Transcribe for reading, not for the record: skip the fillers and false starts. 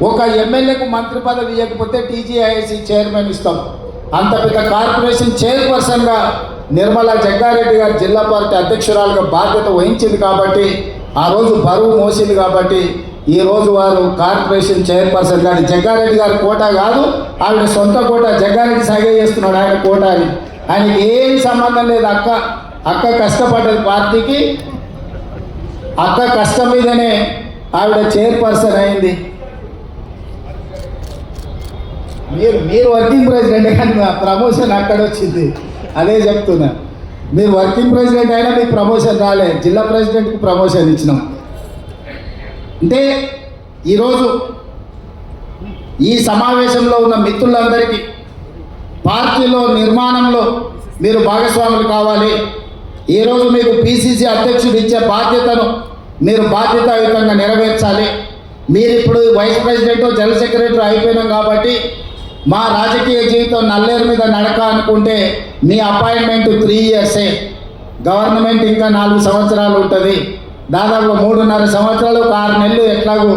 ఒక ఎమ్మెల్యేకు మంత్రి పదవి ఇవ్వకపోతే టీజీఐఎస్సీ చైర్మన్ ఇస్తాం. అంత పెద్ద కార్పొరేషన్ చైర్పర్సన్గా నిర్మలా జగ్గారెడ్డి గారు జిల్లా పార్టీ అధ్యక్షురాలుగా బాధ్యత వహించింది కాబట్టి, ఆ రోజు బరువు మోసింది కాబట్టి ఈరోజు వారు కార్పొరేషన్ చైర్పర్సన్. కానీ జగ్గారెడ్డి గారి కోట కాదు, ఆవిడ సొంత కోట. జగ్గారెడ్డి సాగే చేస్తున్నాడు ఆయన కోట అని. ఆయనకి ఏం సంబంధం లేదు. అక్క కష్టపడ్డది పార్టీకి, అక్క కష్టం మీదనే ఆవిడ చైర్పర్సన్ అయింది. మీరు వర్కింగ్ ప్రెసిడెంట్ కానీ ప్రమోషన్ అక్కడ వచ్చింది. అదే చెప్తున్నా, మీరు వర్కింగ్ ప్రెసిడెంట్ అయినా మీకు ప్రమోషన్ రాలే, జిల్లా ప్రెసిడెంట్కి ప్రమోషన్ ఇచ్చినాం. అంటే ఈరోజు ఈ సమావేశంలో ఉన్న మిత్రులందరికీ పార్టీలో నిర్మాణంలో మీరు భాగస్వాములు కావాలి. ఈరోజు మీకు పిసిసి అధ్యక్షుడు ఇచ్చే బాధ్యతను మీరు బాధ్యతాయుతంగా నెరవేర్చాలి. మీరు ఇప్పుడు వైస్ ప్రెసిడెంట్ జనరల్ సెక్రటరీ అయిపోయినాం కాబట్టి మా రాజకీయ జీవితం నల్లేరు మీద నడక అనుకుంటే మీ అపాయింట్మెంట్ 3 ఇయర్సే. గవర్నమెంట్ ఇంకా 4 సంవత్సరాలు ఉంటుంది. దాదాపు 3.5 సంవత్సరాలు 6 నెలలు ఎట్లాగో